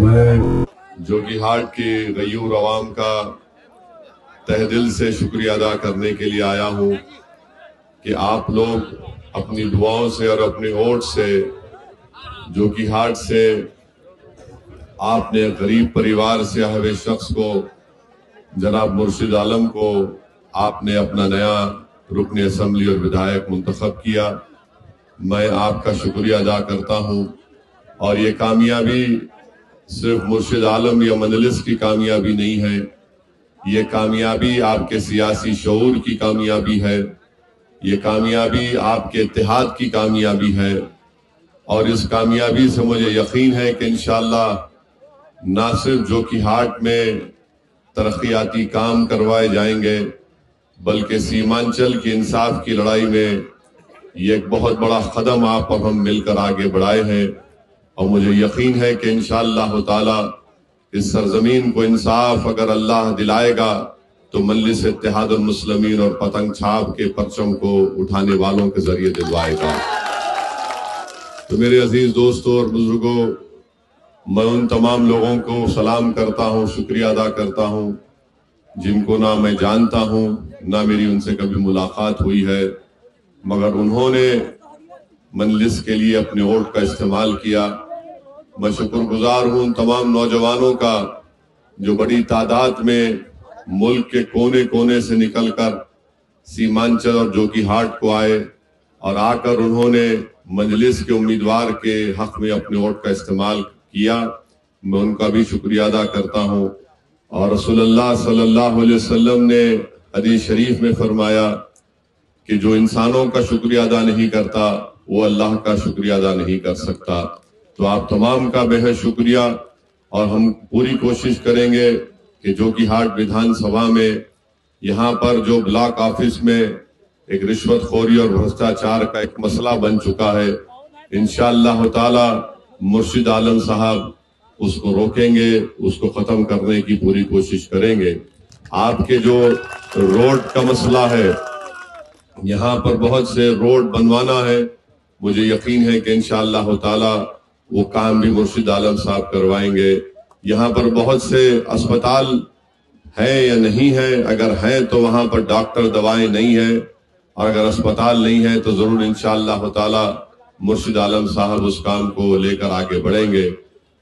میں جوگی ہاٹ کی غیور عوام کا تہ دل سے شکریہ ادا کرنے کے لیے آیا ہوں کہ آپ لوگ اپنی دعاؤں سے اور اپنے ووٹ سے جوگی ہاٹ سے آپ نے غریب پریوار سے آئے ہوئے شخص کو جناب مرشد عالم کو آپ نے اپنا نیا رکن اسمبلی اور ودھائک منتخب کیا۔ میں آپ کا شکریہ ادا کرتا ہوں، اور یہ کامیابی صرف مرشد عالم یا مجلس کی کامیابی نہیں ہے، یہ کامیابی آپ کے سیاسی شعور کی کامیابی ہے، یہ کامیابی آپ کے اتحاد کی کامیابی ہے، اور اس کامیابی سے مجھے یقین ہے کہ انشاءاللہ نہ صرف جوگی ہاٹ میں ترقیاتی کام کروائے جائیں گے، بلکہ سیمانچل کی انصاف کی لڑائی میں یہ ایک بہت بڑا قدم آپ اور ہم مل کر آگے بڑھائے ہیں، اور مجھے یقین ہے کہ انشاءاللہ تعالی اس سرزمین کو انصاف اگر اللہ دلائے گا تو مجلس اتحاد المسلمین اور پتنگ چھاپ کے پرچم کو اٹھانے والوں کے ذریعے دلوائے گا۔ تو میرے عزیز دوستوں اور بزرگوں، میں ان تمام لوگوں کو سلام کرتا ہوں، شکریہ ادا کرتا ہوں جن کو نہ میں جانتا ہوں نہ میری ان سے کبھی ملاقات ہوئی ہے، مگر انہوں نے مجلس کے لیے اپنے ووٹ کا استعمال کیا۔ میں شکر گزار ہوں ان تمام نوجوانوں کا جو بڑی تعداد میں ملک کے کونے کونے سے نکل کر سیمانچل اور جوگی ہاٹ کو آئے، اور آ کر انہوں نے مجلس کے امیدوار کے حق میں اپنے ووٹ کا استعمال کیا۔ میں ان کا بھی شکریہ ادا کرتا ہوں، اور رسول اللہ صلی اللہ علیہ وسلم نے حدیث شریف میں فرمایا کہ جو انسانوں کا شکریہ ادا نہیں کرتا وہ اللہ کا شکریہ ادا نہیں کر سکتا۔ تو آپ تمام کا بے حد شکریہ، اور ہم پوری کوشش کریں گے کہ جوگی ہاٹ ودھان سبھا میں یہاں پر جو بلاک آفس میں ایک رشوت خوری اور بھرشٹاچار کا ایک مسئلہ بن چکا ہے، انشاءاللہ تعالی مرشد عالم صاحب اس کو روکیں گے، اس کو ختم کرنے کی پوری کوشش کریں گے۔ آپ کے جو روڈ کا مسئلہ ہے، یہاں پر بہت سے روڈ بنوانا ہے، مجھے یقین ہے کہ انشاءاللہ تعالی وہ کام بھی مرشد عالم صاحب کروائیں گے۔ یہاں پر بہت سے اسپتال ہیں یا نہیں ہیں، اگر ہیں تو وہاں پر ڈاکٹر دوائیں نہیں ہیں، اور اگر اسپتال نہیں ہے تو ضرور انشاءاللہ تعالی مرشد عالم صاحب اس کام کو لے کر آگے بڑھیں گے،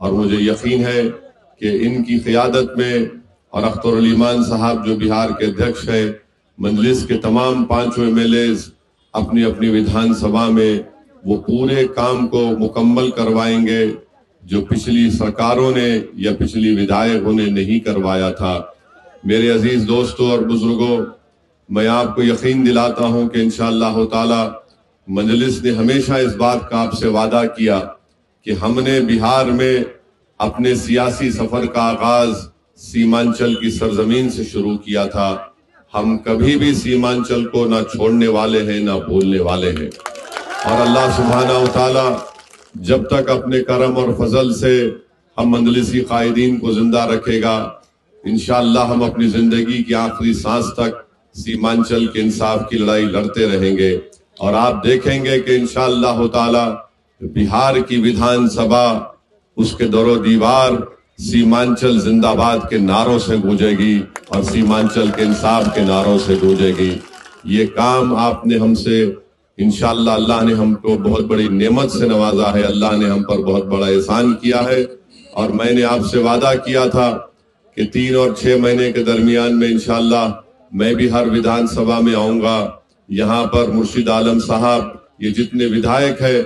اور مجھے یقین ہے کہ ان کی قیادت میں، اور اختر علی مان صاحب جو بہار کے ادھیکش ہیں، مجلس کے تمام 5 MLAs اپنی اپنی ودھان سبھا میں وہ پورے کام کو مکمل کروائیں گے جو پچھلی سرکاروں نے یا پچھلی ودھائکوں نے نہیں کروایا تھا۔ میرے عزیز دوستوں اور بزرگوں، میں آپ کو یقین دلاتا ہوں کہ انشاءاللہ تعالی مجلس نے ہمیشہ اس بات کا آپ سے وعدہ کیا کہ ہم نے بہار میں اپنے سیاسی سفر کا آغاز سیمانچل کی سرزمین سے شروع کیا تھا، ہم کبھی بھی سیمانچل کو نہ چھوڑنے والے ہیں نہ بھولنے والے ہیں، اور اللہ سبحانہ وتعالی جب تک اپنے کرم اور فضل سے ہم مجلسی قائدین کو زندہ رکھے گا، انشاءاللہ ہم اپنی زندگی کی آخری سانس تک سیمانچل کے انصاف کی لڑائی لڑتے رہیں گے، اور آپ دیکھیں گے کہ انشاءاللہ تعالی بہار کی ودھان سبھا اس کے در و دیوار سیمانچل زندہ باد کے نعروں سے گونجے گی اور سیمانچل کے انصاف کے نعروں سے گونجے گی۔ یہ کام آپ نے ہم سے انشاءاللہ، اللہ نے ہم کو بہت بڑی نعمت سے نوازا ہے، اللہ نے ہم پر بہت بڑا احسان کیا ہے، اور میں نے آپ سے وعدہ کیا تھا کہ 3 اور 6 مہینے کے درمیان میں انشاءاللہ میں بھی ہر ودھان سبھا میں آؤں گا، یہاں پر مرشد عالم صاحب، یہ جتنے ودھائک ہیں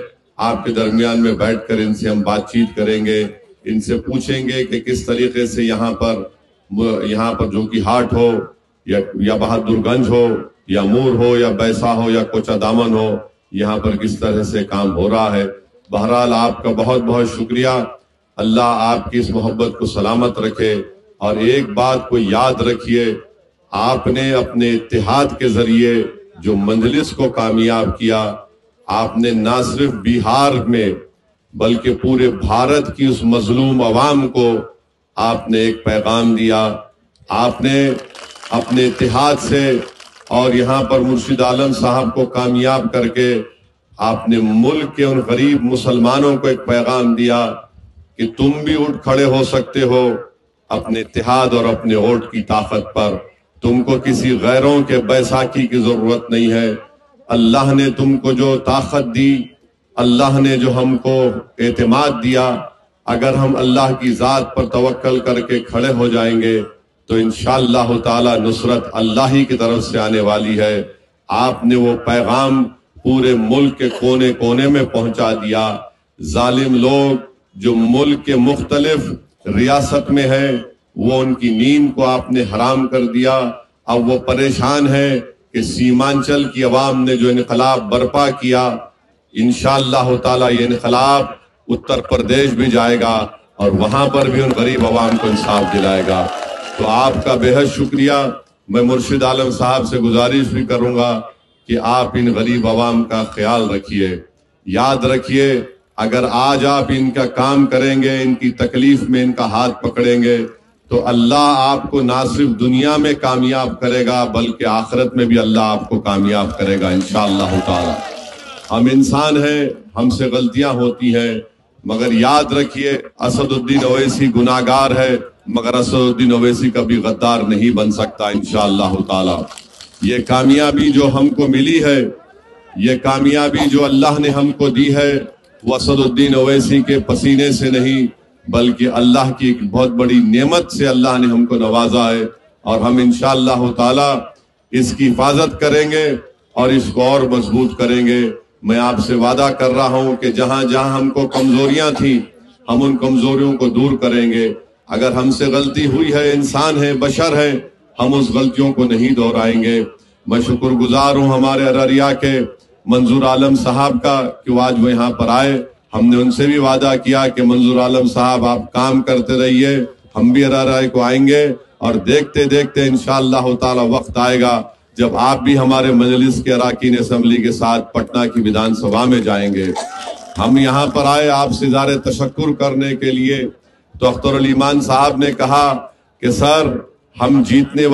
آپ کے درمیان میں بیٹھ کر ان سے ہم بات چیت کریں گے، ان سے پوچھیں گے کہ کس طریقے سے یہاں پر جوگی ہاٹ ہو یا بہادر گنج ہو یا مور ہو یا بیسا ہو یا کوچہ دامن ہو، یہاں پر کس طرح سے کام ہو رہا ہے۔ بہرحال آپ کا بہت بہت شکریہ، اللہ آپ کی اس محبت کو سلامت رکھے، اور ایک بات کو یاد رکھیے، آپ نے اپنے اتحاد کے ذریعے جو مجلس کو کامیاب کیا، آپ نے نہ صرف بہار میں بلکہ پورے بھارت کی اس مظلوم عوام کو آپ نے ایک پیغام دیا۔ آپ نے اپنے اتحاد سے اور یہاں پر مرشد عالم صاحب کو کامیاب کر کے آپ نے ملک کے ان غریب مسلمانوں کو ایک پیغام دیا کہ تم بھی اٹھ کھڑے ہو سکتے ہو اپنے اتحاد اور اپنے ووٹ کی طاقت پر. تم کو کسی غیروں کے بیساکھی کی ضرورت نہیں ہے. اللہ نے تم کو جو طاقت دی، اللہ نے جو ہم کو اعتماد دیا، اگر ہم اللہ کی ذات پر توکل کر کے کھڑے ہو جائیں گے تو انشاءاللہ تعالی نصرت اللہ ہی کی طرف سے آنے والی ہے. آپ نے وہ پیغام پورے ملک کے کونے کونے میں پہنچا دیا. ظالم لوگ جو ملک کے مختلف ریاست میں ہیں، وہ ان کی نیند کو آپ نے حرام کر دیا. اب وہ پریشان ہے کہ سیمانچل کی عوام نے جو انقلاب برپا کیا، انشاءاللہ تعالی یہ انقلاب اتر پردیش بھی جائے گا اور وہاں پر بھی ان غریب عوام کو انصاف دلائے گا. تو آپ کا بے حد شکریہ. میں مرشد عالم صاحب سے گزارش بھی کروں گا کہ آپ ان غریب عوام کا خیال رکھیے. یاد رکھیے، اگر آج آپ ان کا کام کریں گے، ان کی تکلیف میں ان کا ہاتھ پکڑیں گے، تو اللہ آپ کو نہ صرف دنیا میں کامیاب کرے گا بلکہ آخرت میں بھی اللہ آپ کو کامیاب کرے گا انشاءاللہ تعالی. ہم انسان ہیں، ہم سے غلطیاں ہوتی ہیں، مگر یاد رکھیے اسد الدین اویسی گناہگار ہے، مگر اسد الدین اویسی کبھی غدار نہیں بن سکتا انشاءاللہ تعالی. یہ کامیابی جو ہم کو ملی ہے، یہ کامیابی جو اللہ نے ہم کو دی ہے، وہ اسد الدین اویسی کے پسینے سے نہیں بلکہ اللہ کی ایک بہت بڑی نعمت سے اللہ نے ہم کو نوازا ہے. اور ہم انشاءاللہ تعالی اس کی حفاظت کریں گے اور اس کو اور مضبوط کریں گے. میں آپ سے وعدہ کر رہا ہوں کہ جہاں جہاں ہم کو کمزوریاں تھیں، ہم ان کمزوریوں کو دور کریں گے. اگر ہم سے غلطی ہوئی ہے، انسان ہے، بشر ہے، ہم اس غلطیوں کو نہیں دہرائیں گے. میں شکر گزار ہوں ہمارے ارریہ کے منظور عالم صاحب کا کہ وہ آج وہ یہاں پر آئے. ہم نے ان سے بھی وعدہ کیا کہ منظور عالم صاحب آپ کام کرتے رہیے، ہم بھی ارریہ کو آئیں گے اور دیکھتے دیکھتے انشاءاللہ تعالی وقت آئے گا جب آپ بھی ہمارے مجلس کے اراکین اسمبلی کے ساتھ پٹنہ کی ویدھان سبھا میں جائیں گے. ہم یہاں پر آئے آپ سے اظہار تشکر کرنے کے لیے. تو اختر علی مان صاحب نے کہا کہ سر، ہم جیتنے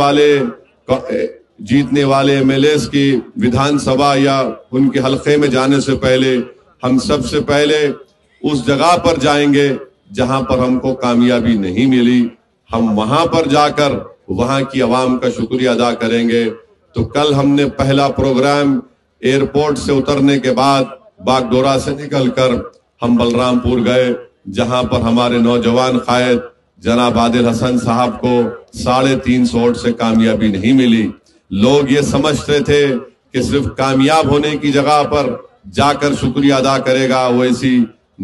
والے ایم ایل ایز کی ویدھان سبھا یا ان کے حلقے میں جانے سے پہلے ہم سب سے پہلے اس جگہ پر جائیں گے جہاں پر ہم کو کامیابی نہیں ملی. ہم وہاں پر جا کر وہاں کی عوام کا شکریہ ادا کریں گے. تو کل ہم نے پہلا پروگرام ایئرپورٹ سے اترنے کے بعد باگڈورا سے نکل کر ہم بلرام پور گئے، جہاں پر ہمارے نوجوان قائد جناب عادل حسن صاحب کو 350 ووٹ سے کامیابی نہیں ملی. لوگ یہ سمجھتے تھے کہ صرف کامیاب ہونے کی جگہ پر جا کر شکریہ ادا کرے گا ویسی،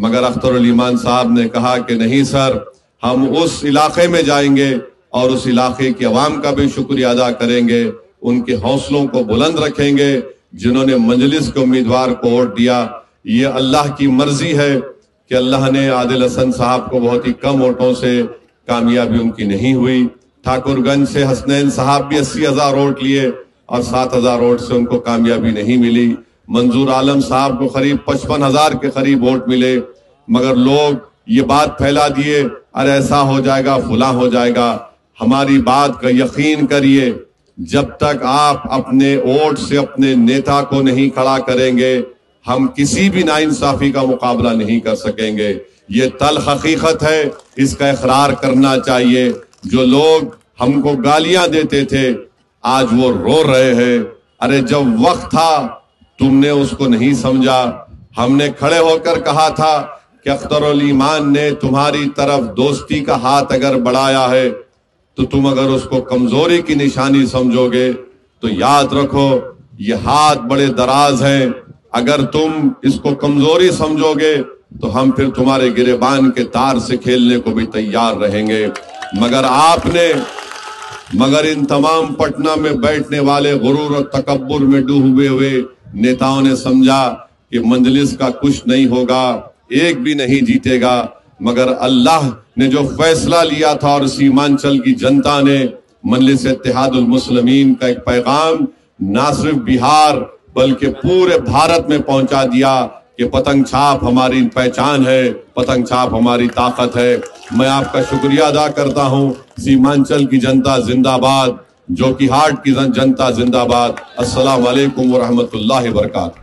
مگر اختر علی مان صاحب نے کہا کہ نہیں سر، ہم اس علاقے میں جائیں گے اور اس علاقے کی عوام کا بھی شکریہ ادا کریں گے، ان کے حوصلوں کو بلند رکھیں گے جنہوں نے مجلس کے امیدوار کو ووٹ دیا. یہ اللہ کی مرضی ہے کہ اللہ نے عادل حسن صاحب کو بہت ہی کم ووٹوں سے کامیابی ان کی نہیں ہوئی. ٹھاکر گنج سے حسنین صاحب بھی 80,000 ووٹ لیے اور 7,000 ووٹ سے ان کو کامیابی نہیں ملی. منظور عالم صاحب کو قریب 55,000 کے قریب ووٹ ملے، مگر لوگ یہ بات پھیلا دیے ارے ایسا ہو جائے گا، فلاں ہو جائے گا. ہماری بات کا یقین کریے، جب تک آپ اپنے ووٹ سے اپنے نیتا کو نہیں کھڑا کریں گے، ہم کسی بھی ناانصافی کا مقابلہ نہیں کر سکیں گے. یہ تلخ حقیقت ہے، اس کا اقرار کرنا چاہیے. جو لوگ ہم کو گالیاں دیتے تھے آج وہ رو رہے ہیں. ارے جب وقت تھا تم نے اس کو نہیں سمجھا. ہم نے کھڑے ہو کر کہا تھا کہ اختر علی مان نے تمہاری طرف دوستی کا ہاتھ اگر بڑھایا ہے تو تم اگر اس کو کمزوری کی نشانی سمجھو گے تو یاد رکھو یہ ہاتھ بڑے دراز ہیں. اگر تم اس کو کمزوری سمجھو گے تو ہم پھر تمہارے گریبان کے تار سے کھیلنے کو بھی تیار رہیں گے. مگر ان تمام پٹنہ میں بیٹھنے والے غرور اور تکبر میں ڈوبے ہوئے نیتاؤں نے سمجھا کہ مجلس کا کچھ نہیں ہوگا، ایک بھی نہیں جیتے گا. مگر اللہ نے جو فیصلہ لیا تھا اور سیمانچل کی جنتا نے مجلس اتحاد المسلمین کا ایک پیغام نہ صرف بہار بلکہ پورے بھارت میں پہنچا دیا کہ پتنگ چھاپ ہماری پہچان ہے، پتنگ چھاپ ہماری طاقت ہے. میں آپ کا شکریہ ادا کرتا ہوں. سیمانچل کی جنتا زندہ باد، جو کہ ہاٹ کی جنتا زندہ باد. السلام علیکم ورحمۃ اللہ وبرکاتہ.